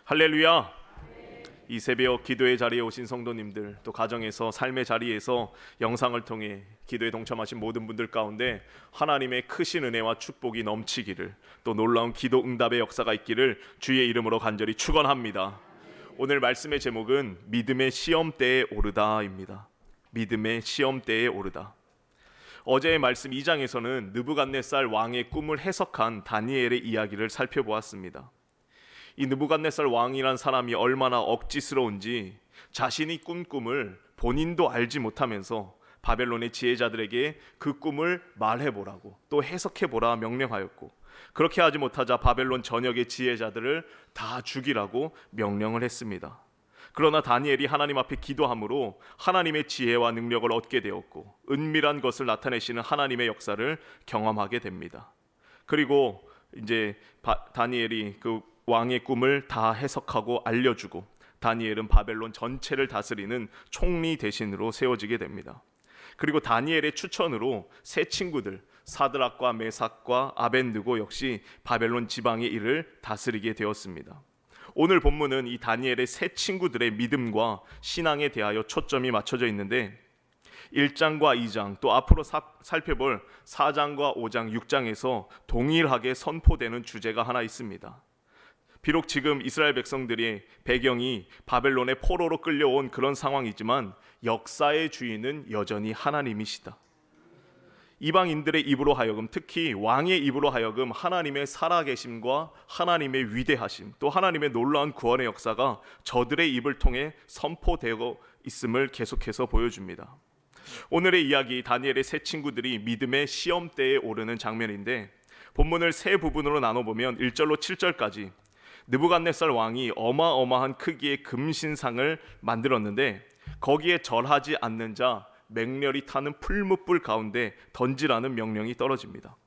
할렐루야. 이 새벽 기도의 자리에 오신 성도님들, 또 가정에서 삶의 자리에서 영상을 통해 기도에 동참하신 모든 분들 가운데 하나님의 크신 은혜와 축복이 넘치기를, 또 놀라운 기도 응답의 역사가 있기를 주의 이름으로 간절히 축원합니다. 오늘 말씀의 제목은 믿음의 시험대에 오르다입니다. 믿음의 시험대에 오르다. 어제의 말씀 2장에서는 느부갓네살 왕의 꿈을 해석한 다니엘의 이야기를 살펴보았습니다. 이 느부갓네살 왕이란 사람이 얼마나 억지스러운지 자신이 꾼 꿈을 본인도 알지 못하면서 바벨론의 지혜자들에게 그 꿈을 말해보라고, 또 해석해보라 명령하였고, 그렇게 하지 못하자 바벨론 전역의 지혜자들을 다 죽이라고 명령을 했습니다. 그러나 다니엘이 하나님 앞에 기도함으로 하나님의 지혜와 능력을 얻게 되었고, 은밀한 것을 나타내시는 하나님의 역사를 경험하게 됩니다. 그리고 이제 다니엘이 그 왕의 꿈을 다 해석하고 알려주고, 다니엘은 바벨론 전체를 다스리는 총리 대신으로 세워지게 됩니다. 그리고 다니엘의 추천으로 세 친구들 사드락과 메삭과 아벤느고 역시 바벨론 지방의 일을 다스리게 되었습니다. 오늘 본문은 이 다니엘의 세 친구들의 믿음과 신앙에 대하여 초점이 맞춰져 있는데, 1장과 2장, 또 앞으로 살펴볼 4장과 5장, 6장에서 동일하게 선포되는 주제가 하나 있습니다. 비록 지금 이스라엘 백성들의 배경이 바벨론의 포로로 끌려온 그런 상황이지만 역사의 주인은 여전히 하나님이시다. 이방인들의 입으로 하여금, 특히 왕의 입으로 하여금 하나님의 살아계심과 하나님의 위대하심, 또 하나님의 놀라운 구원의 역사가 저들의 입을 통해 선포되고 있음을 계속해서 보여줍니다. 오늘의 이야기, 다니엘의 세 친구들이 믿음의 시험대에 오르는 장면인데, 본문을 세 부분으로 나눠보면 1절로 7절까지 느부갓네살 왕이 어마어마한 크기의 금신상을 만들었는데, 거기에 절하지 않는 자 맹렬히 타는 풀무불 가운데 던지라는 명령이 떨어집니다.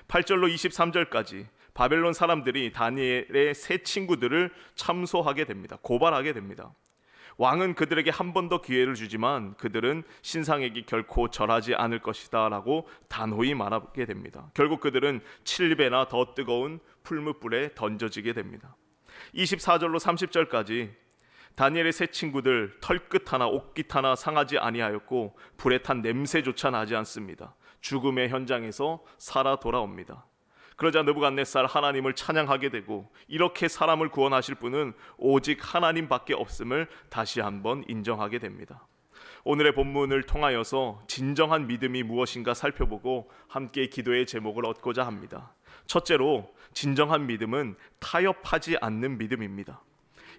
8절로 23절까지 바벨론 사람들이 다니엘의 세 친구들을 참소하게 됩니다. 고발하게 됩니다. 왕은 그들에게 한 번 더 기회를 주지만 그들은 신상에게 결코 절하지 않을 것이다 라고 단호히 말하게 됩니다. 결국 그들은 7배나 더 뜨거운 풀무불에 던져지게 됩니다. 24절로 30절까지 다니엘의 세 친구들 털끝 하나 옷깃 하나 상하지 아니하였고 불에 탄 냄새조차 나지 않습니다. 죽음의 현장에서 살아 돌아옵니다. 그러자 느부갓네살 하나님을 찬양하게 되고, 이렇게 사람을 구원하실 분은 오직 하나님밖에 없음을 다시 한번 인정하게 됩니다. 오늘의 본문을 통하여서 진정한 믿음이 무엇인가 살펴보고 함께 기도의 제목을 얻고자 합니다. 첫째로, 진정한 믿음은 타협하지 않는 믿음입니다.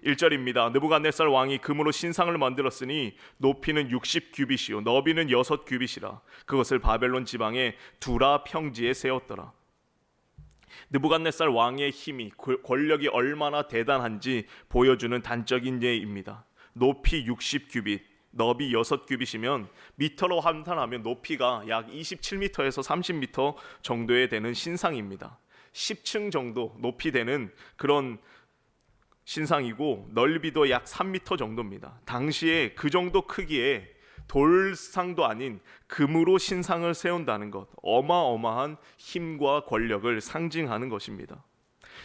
1절입니다. 느부갓네살 왕이 금으로 신상을 만들었으니 높이는 60규빗이요 너비는 6규빗이라. 그것을 바벨론 지방의 두라 평지에 세웠더라. 느부갓네살 왕의 힘이, 권력이 얼마나 대단한지 보여주는 단적인 예입니다. 높이 60규빗, 너비 6규빗이면 미터로 환산하면 높이가 약 27m에서 30m 정도에 되는 신상입니다. 10층 정도 높이 되는 그런 신상이고, 넓이도 약 3m 정도입니다. 당시에 그 정도 크기에 돌상도 아닌 금으로 신상을 세운다는 것, 어마어마한 힘과 권력을 상징하는 것입니다.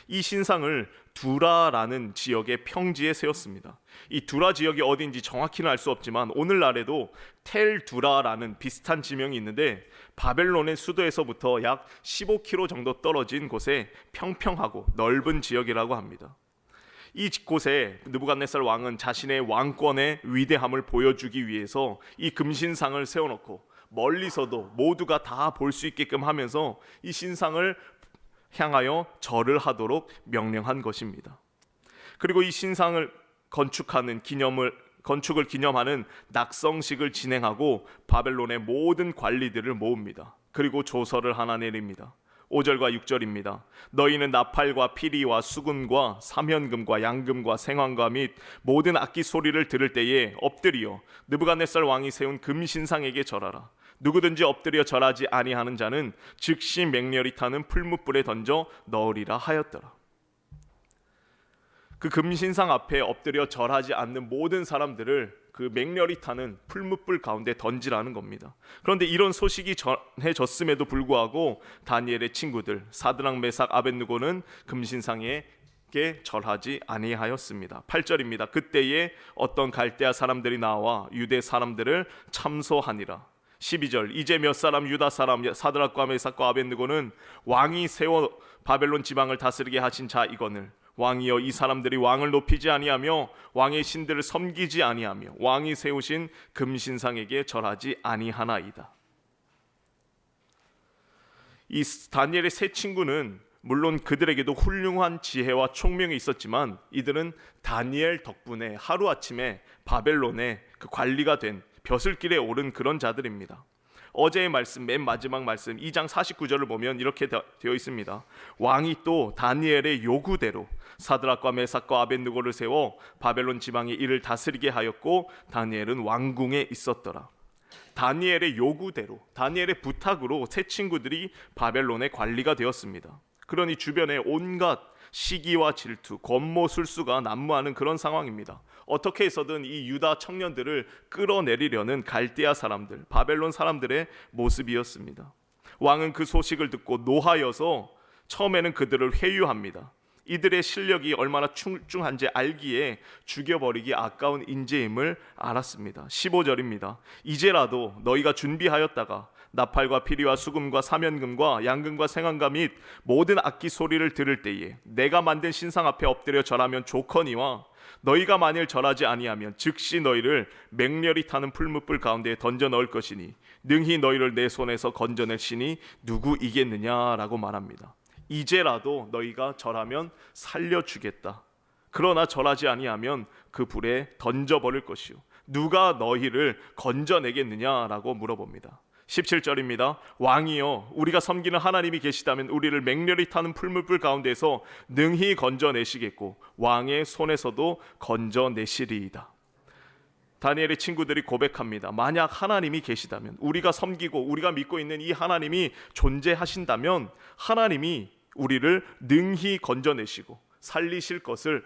이 신상을 두라라는 지역의 평지에 세웠습니다. 이 두라 지역이 어딘지 정확히는 알 수 없지만 오늘날에도 텔 두라라는 비슷한 지명이 있는데, 바벨론의 수도에서부터 약 15km 정도 떨어진 곳에 평평하고 넓은 지역이라고 합니다. 이 곳에 느부갓네살 왕은 자신의 왕권의 위대함을 보여주기 위해서 이 금신상을 세워놓고 멀리서도 모두가 다 볼 수 있게끔 하면서 이 신상을 향하여 절을 하도록 명령한 것입니다. 그리고 이 신상을 건축을 기념하는 낙성식을 진행하고 바벨론의 모든 관리들을 모읍니다. 그리고 조서를 하나 내립니다. 5절과 6절입니다. 너희는 나팔과 피리와 수금과 사면금과 양금과 생황과 및 모든 악기 소리를 들을 때에 엎드리어 느부갓네살 왕이 세운 금신상에게 절하라. 누구든지 엎드려 절하지 아니하는 자는 즉시 맹렬히 타는 풀무불에 던져 넣으리라 하였더라. 그 금신상 앞에 엎드려 절하지 않는 모든 사람들을 그 맹렬히 타는 풀무불 가운데 던지라는 겁니다. 그런데 이런 소식이 전해졌음에도 불구하고 다니엘의 친구들 사드락 메삭 아벳느고는 금신상에 게 절하지 아니하였습니다. 8절입니다. 그때에 어떤 갈대아 사람들이 나와 유대 사람들을 참소하니라. 12절 이제 몇 사람 유다 사람 사드락과 메삭과 아벳느고는 왕이 세워 바벨론 지방을 다스리게 하신 자이거늘 왕이여 이 사람들이 왕을 높이지 아니하며 왕의 신들을 섬기지 아니하며 왕이 세우신 금신상에게 절하지 아니하나이다. 이 다니엘의 세 친구는 물론 그들에게도 훌륭한 지혜와 총명이 있었지만 이들은 다니엘 덕분에 하루아침에 바벨론의 그 관리가 된 벼슬길에 오른 그런 자들입니다. 어제의 말씀 맨 마지막 말씀 2장 49절을 보면 이렇게 되어 있습니다. 왕이 또 다니엘의 요구대로 사드락과 메삭과 아벳느고를 세워 바벨론 지방에 이를 다스리게 하였고 다니엘은 왕궁에 있었더라. 다니엘의 요구대로 다니엘의 부탁으로 세 친구들이 바벨론의 관리가 되었습니다. 그러니 주변에 온갖 시기와 질투, 권모술수가 난무하는 그런 상황입니다. 어떻게 해서든 이 유다 청년들을 끌어내리려는 갈대아 사람들, 바벨론 사람들의 모습이었습니다. 왕은 그 소식을 듣고 노하여서 처음에는 그들을 회유합니다. 이들의 실력이 얼마나 출중한지 알기에 죽여버리기 아까운 인재임을 알았습니다. 15절입니다. 이제라도 너희가 준비하였다가 나팔과 피리와 수금과 사면금과 양금과 생황과 및 모든 악기 소리를 들을 때에 내가 만든 신상 앞에 엎드려 절하면 좋거니와 너희가 만일 절하지 아니하면 즉시 너희를 맹렬히 타는 풀무불 가운데에 던져 넣을 것이니 능히 너희를 내 손에서 건져낼 신이 누구이겠느냐라고 말합니다. 이제라도 너희가 절하면 살려주겠다. 그러나 절하지 아니하면 그 불에 던져버릴 것이요 누가 너희를 건져내겠느냐라고 물어봅니다. 17절입니다. 왕이여 우리가 섬기는 하나님이 계시다면 우리를 맹렬히 타는 풀무불 가운데서 능히 건져내시겠고 왕의 손에서도 건져내시리이다. 다니엘의 친구들이 고백합니다. 만약 하나님이 계시다면 우리가 섬기고 우리가 믿고 있는 이 하나님이 존재하신다면 하나님이 우리를 능히 건져내시고 살리실 것을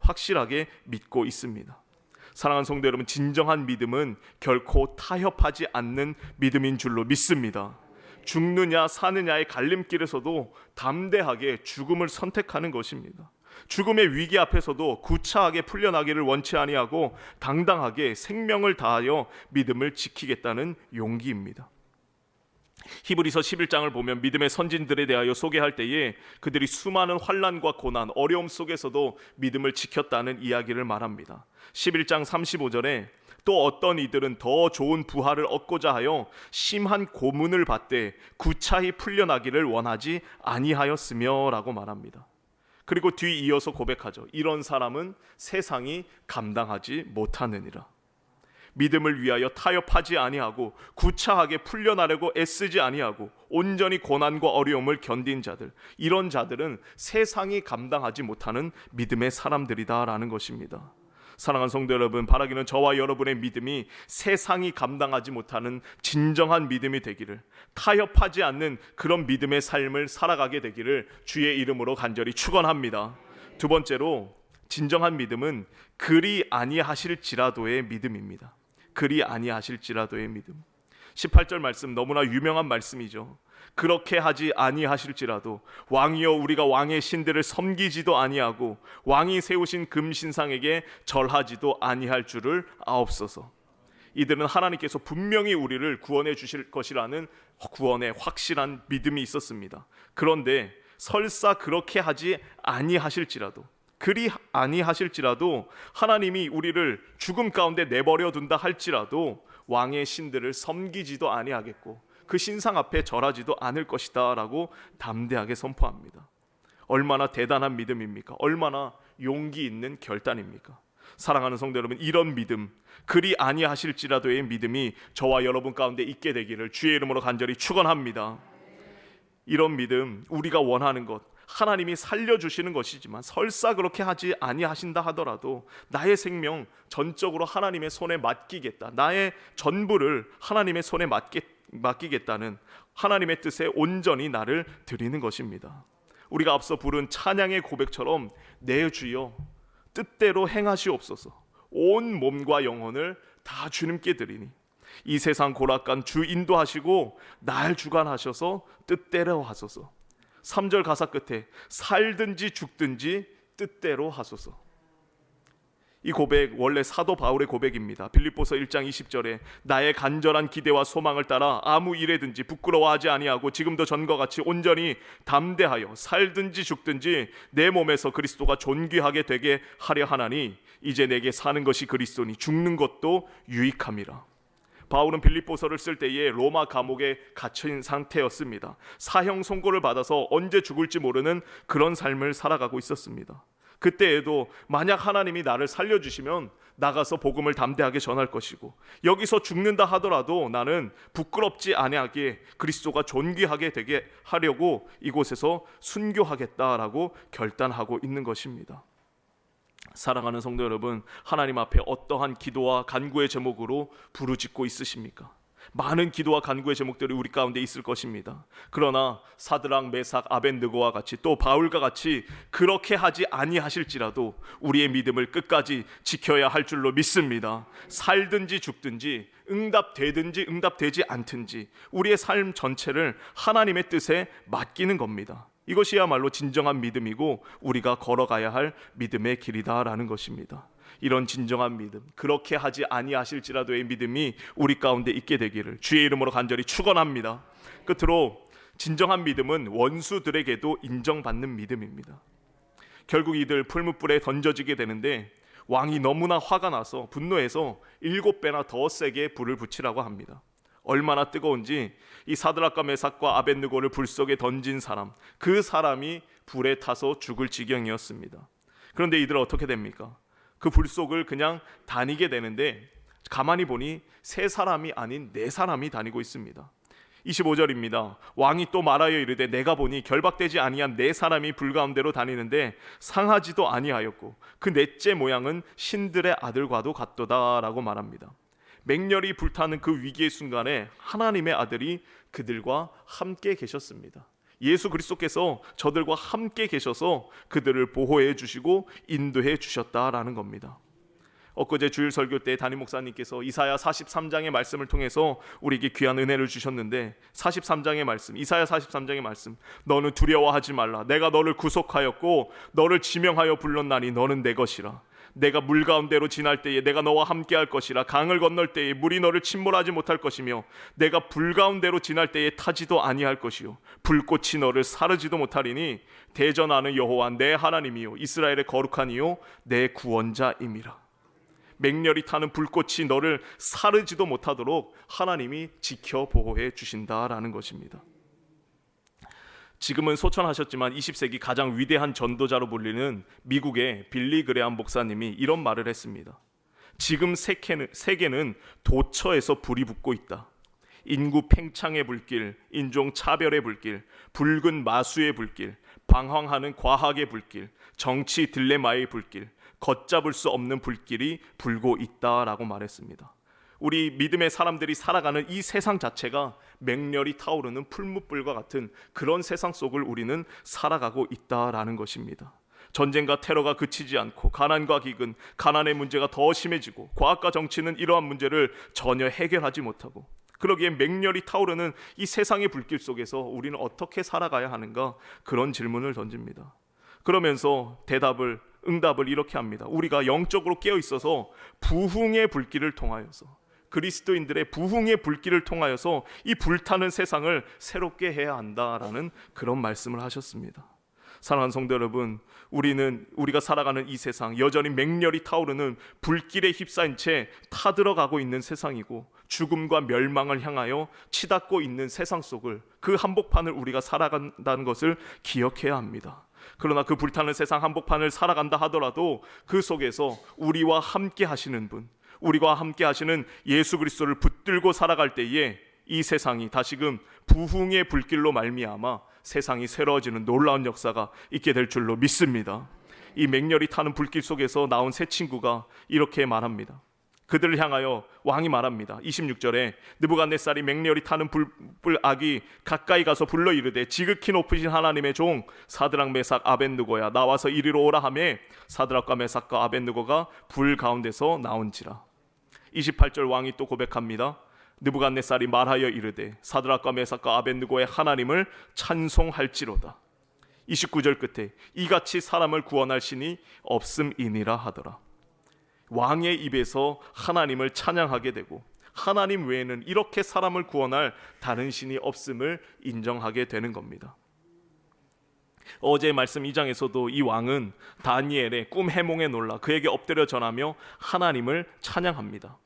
확실하게 믿고 있습니다. 사랑하는 성도 여러분, 진정한 믿음은 결코 타협하지 않는 믿음인 줄로 믿습니다. 죽느냐 사느냐의 갈림길에서도 담대하게 죽음을 선택하는 것입니다. 죽음의 위기 앞에서도 구차하게 풀려나기를 원치 아니하고 당당하게 생명을 다하여 믿음을 지키겠다는 용기입니다. 히브리서 11장을 보면 믿음의 선진들에 대하여 소개할 때에 그들이 수많은 환난과 고난, 어려움 속에서도 믿음을 지켰다는 이야기를 말합니다. 11장 35절에 또 어떤 이들은 더 좋은 부활을 얻고자 하여 심한 고문을 받되 구차히 풀려나기를 원하지 아니하였으며 라고 말합니다. 그리고 뒤이어서 고백하죠. 이런 사람은 세상이 감당하지 못하느니라. 믿음을 위하여 타협하지 아니하고 구차하게 풀려나려고 애쓰지 아니하고 온전히 고난과 어려움을 견딘 자들, 이런 자들은 세상이 감당하지 못하는 믿음의 사람들이다라는 것입니다. 사랑하는 성도 여러분, 바라기는 저와 여러분의 믿음이 세상이 감당하지 못하는 진정한 믿음이 되기를, 타협하지 않는 그런 믿음의 삶을 살아가게 되기를 주의 이름으로 간절히 축원합니다. 두 번째로, 진정한 믿음은 그리 아니하실지라도의 믿음입니다. 그리 아니하실지라도의 믿음. 18절 말씀 너무나 유명한 말씀이죠. 그렇게 하지 아니하실지라도 왕이여 우리가 왕의 신들을 섬기지도 아니하고 왕이 세우신 금신상에게 절하지도 아니할 줄을 아옵소서. 이들은 하나님께서 분명히 우리를 구원해 주실 것이라는 구원의 확실한 믿음이 있었습니다. 그런데 설사 그렇게 하지 아니하실지라도, 그리 아니하실지라도 하나님이 우리를 죽음 가운데 내버려 둔다 할지라도 왕의 신들을 섬기지도 아니하겠고 그 신상 앞에 절하지도 않을 것이다 라고 담대하게 선포합니다. 얼마나 대단한 믿음입니까? 얼마나 용기 있는 결단입니까? 사랑하는 성도 여러분, 이런 믿음, 그리 아니하실지라도의 믿음이 저와 여러분 가운데 있게 되기를 주의 이름으로 간절히 축원합니다. 이런 믿음, 우리가 원하는 것, 하나님이 살려주시는 것이지만 설사 그렇게 하지 아니하신다 하더라도 나의 생명 전적으로 하나님의 손에 맡기겠다, 나의 전부를 하나님의 손에 맡기겠다는 하나님의 뜻에 온전히 나를 드리는 것입니다. 우리가 앞서 부른 찬양의 고백처럼 내 주여 뜻대로 행하시옵소서, 온 몸과 영혼을 다 주님께 드리니 이 세상 고락간 주 인도하시고 날 주관하셔서 뜻대로 하소서. 3절 가사 끝에 살든지 죽든지 뜻대로 하소서. 이 고백 원래 사도 바울의 고백입니다. 빌립보서 1장 20절에 나의 간절한 기대와 소망을 따라 아무 일에든지 부끄러워하지 아니하고 지금도 전과 같이 온전히 담대하여 살든지 죽든지 내 몸에서 그리스도가 존귀하게 되게 하려 하나니 이제 내게 사는 것이 그리스도니 죽는 것도 유익함이라. 바울은 빌립보서를 쓸 때에 로마 감옥에 갇힌 상태였습니다. 사형 선고를 받아서 언제 죽을지 모르는 그런 삶을 살아가고 있었습니다. 그때에도 만약 하나님이 나를 살려주시면 나가서 복음을 담대하게 전할 것이고, 여기서 죽는다 하더라도 나는 부끄럽지 아니하게 그리스도가 존귀하게 되게 하려고 이곳에서 순교하겠다라고 결단하고 있는 것입니다. 사랑하는 성도 여러분, 하나님 앞에 어떠한 기도와 간구의 제목으로 부르짖고 있으십니까? 많은 기도와 간구의 제목들이 우리 가운데 있을 것입니다. 그러나 사드락, 메삭, 아벤느고와 같이 또 바울과 같이 그렇게 하지 아니하실지라도 우리의 믿음을 끝까지 지켜야 할 줄로 믿습니다. 살든지 죽든지, 응답되든지 응답되지 않든지 우리의 삶 전체를 하나님의 뜻에 맡기는 겁니다. 이것이야말로 진정한 믿음이고 우리가 걸어가야 할 믿음의 길이다라는 것입니다. 이런 진정한 믿음, 그렇게 하지 아니하실지라도의 믿음이 우리 가운데 있게 되기를 주의 이름으로 간절히 축원합니다. 끝으로 진정한 믿음은 원수들에게도 인정받는 믿음입니다. 결국 이들 풀무불에 던져지게 되는데 왕이 너무나 화가 나서 분노해서 7배나 더 세게 불을 붙이라고 합니다. 얼마나 뜨거운지 이 사드락과 메삭과 아벤느고를 불 속에 던진 사람, 그 사람이 불에 타서 죽을 지경이었습니다. 그런데 이들은 어떻게 됩니까? 그 불 속을 그냥 다니게 되는데 가만히 보니 3사람이 아닌 4사람이 다니고 있습니다. 25절입니다. 왕이 또 말하여 이르되 내가 보니 결박되지 아니한 4사람이 불 가운데로 다니는데 상하지도 아니하였고 그 넷째 모양은 신들의 아들과도 같도다라고 말합니다. 맹렬히 불타는 그 위기의 순간에 하나님의 아들이 그들과 함께 계셨습니다. 예수 그리스도께서 저들과 함께 계셔서 그들을 보호해 주시고 인도해 주셨다라는 겁니다. 엊그제 주일 설교 때 담임 목사님께서 이사야 43장의 말씀을 통해서 우리에게 귀한 은혜를 주셨는데, 43장의 말씀, 이사야 43장의 말씀, 너는 두려워하지 말라. 내가 너를 구속하였고 너를 지명하여 불렀나니 너는 내 것이라. 내가 물 가운데로 지날 때에 내가 너와 함께 할 것이라. 강을 건널 때에 물이 너를 침몰하지 못할 것이며 내가 불 가운데로 지날 때에 타지도 아니할 것이요 불꽃이 너를 사르지도 못하리니 대전하는 여호와 내 하나님이요 이스라엘의 거룩한 이요 내 구원자임이라. 맹렬히 타는 불꽃이 너를 사르지도 못하도록 하나님이 지켜 보호해 주신다라는 것입니다. 지금은 소천하셨지만 20세기 가장 위대한 전도자로 불리는 미국의 빌리 그레함 목사님이 이런 말을 했습니다. 지금 세계는 도처에서 불이 붙고 있다. 인구 팽창의 불길, 인종 차별의 불길, 붉은 마수의 불길, 방황하는 과학의 불길, 정치 딜레마의 불길, 걷잡을 수 없는 불길이 불고 있다라고 말했습니다. 우리 믿음의 사람들이 살아가는 이 세상 자체가 맹렬히 타오르는 풀무불과 같은 그런 세상 속을 우리는 살아가고 있다라는 것입니다. 전쟁과 테러가 그치지 않고 가난과 기근, 가난의 문제가 더 심해지고 과학과 정치는 이러한 문제를 전혀 해결하지 못하고, 그러기에 맹렬히 타오르는 이 세상의 불길 속에서 우리는 어떻게 살아가야 하는가, 그런 질문을 던집니다. 그러면서 응답을 이렇게 합니다. 우리가 영적으로 깨어 있어서 부흥의 불길을 통하여서, 그리스도인들의 부흥의 불길을 통하여서 이 불타는 세상을 새롭게 해야 한다라는 그런 말씀을 하셨습니다. 사랑하는 성도 여러분, 우리가 살아가는 이 세상 여전히 맹렬히 타오르는 불길에 휩싸인 채 타들어가고 있는 세상이고 죽음과 멸망을 향하여 치닫고 있는 세상 속을, 그 한복판을 우리가 살아간다는 것을 기억해야 합니다. 그러나 그 불타는 세상 한복판을 살아간다 하더라도 그 속에서 우리와 함께 하시는 분, 우리와 함께 하시는 예수 그리스도를 붙들고 살아갈 때에 이 세상이 다시금 부흥의 불길로 말미암아 세상이 새로워지는 놀라운 역사가 있게 될 줄로 믿습니다. 이 맹렬히 타는 불길 속에서 나온 세 친구가 이렇게 말합니다. 그들을 향하여 왕이 말합니다. 26절에 느부갓네살이 맹렬히 타는 불악이 가까이 가서 불러 이르되 지극히 높으신 하나님의 종 사드락 메삭 아벤느고야 나와서 이리로 오라 하매 사드락과 메삭과 아벤느고가 불 가운데서 나온지라. 28절 왕이 또 고백합니다. 느부갓네살이 말하여 이르되 사드락과 메삭과 아벤느고의 하나님을 찬송할지로다. 29절 끝에 이같이 사람을 구원할 신이 없음이니라 하더라. 왕의 입에서 하나님을 찬양하게 되고 하나님 외에는 이렇게 사람을 구원할 다른 신이 없음을 인정하게 되는 겁니다. 어제 말씀 2장에서도 이 왕은 다니엘의 꿈 해몽에 놀라 그에게 엎드려 전하며 하나님을 찬양합니다.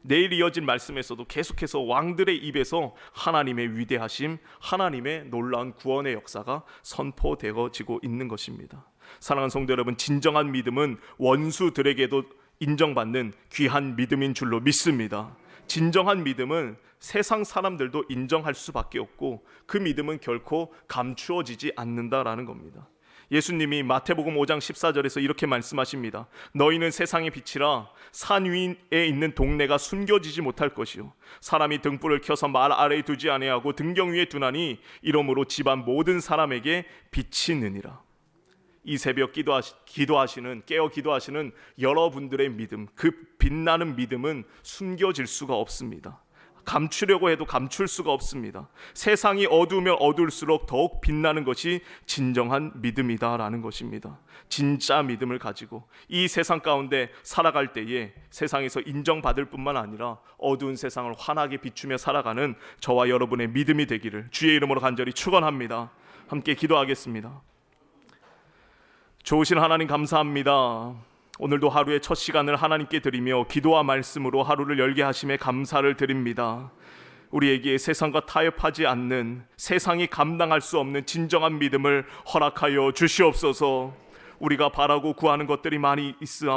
내일 이어진 말씀에서도 계속해서 왕들의 입에서 하나님의 위대하심, 하나님의 놀라운 구원의 역사가 선포되어지고 있는 것입니다. 사랑하는 성도 여러분, 진정한 믿음은 원수들에게도 인정받는 귀한 믿음인 줄로 믿습니다. 진정한 믿음은 세상 사람들도 인정할 수밖에 없고 그 믿음은 결코 감추어지지 않는다라는 겁니다. 예수님이 마태복음 5장 14절에서 이렇게 말씀하십니다. 너희는 세상의 빛이라 산 위에 있는 동네가 숨겨지지 못할 것이요 사람이 등불을 켜서 말 아래에 두지 아니하고 등경 위에 두나니 이러므로 집안 모든 사람에게 빛이 느니라. 이 새벽 기도하시는 깨어 기도하시는 여러분들의 믿음, 그 빛나는 믿음은 숨겨질 수가 없습니다. 감추려고 해도 감출 수가 없습니다. 세상이 어두우면 어두울수록 더욱 빛나는 것이 진정한 믿음이다라는 것입니다. 진짜 믿음을 가지고 이 세상 가운데 살아갈 때에 세상에서 인정받을 뿐만 아니라 어두운 세상을 환하게 비추며 살아가는 저와 여러분의 믿음이 되기를 주의 이름으로 간절히 축원합니다. 함께 기도하겠습니다. 좋으신 하나님 감사합니다. 오늘도 하루의 첫 시간을 하나님께 드리며 기도와 말씀으로 하루를 열게 하심에 감사를 드립니다. 우리에게 세상과 타협하지 않는, 세상이 감당할 수 없는 진정한 믿음을 허락하여 주시옵소서. 우리가 바라고 구하는 것들이 많이 있으나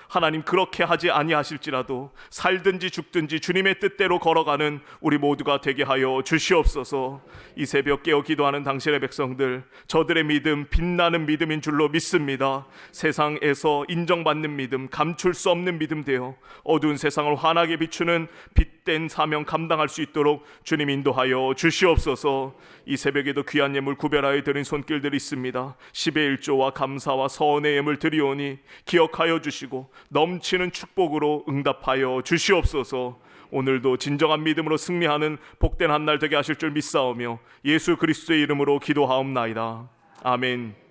하나님 그렇게 하지 아니하실지라도 살든지 죽든지 주님의 뜻대로 걸어가는 우리 모두가 되게 하여 주시옵소서. 이 새벽 깨어 기도하는 당신의 백성들, 저들의 믿음 빛나는 믿음인 줄로 믿습니다. 세상에서 인정받는 믿음, 감출 수 없는 믿음 되어 어두운 세상을 환하게 비추는 빛된 사명 감당할 수 있도록 주님 인도하여 주시옵소서. 이 새벽에도 귀한 예물 구별하여 드린 손길들이 있습니다. 10의 1조와 감사와 서원의 예물 드리오니 기억하여 주시고 넘치는 축복으로 응답하여 주시옵소서. 오늘도 진정한 믿음으로 승리하는 복된 한 날 되게 하실 줄 믿사오며 예수 그리스도의 이름으로 기도하옵나이다. 아멘.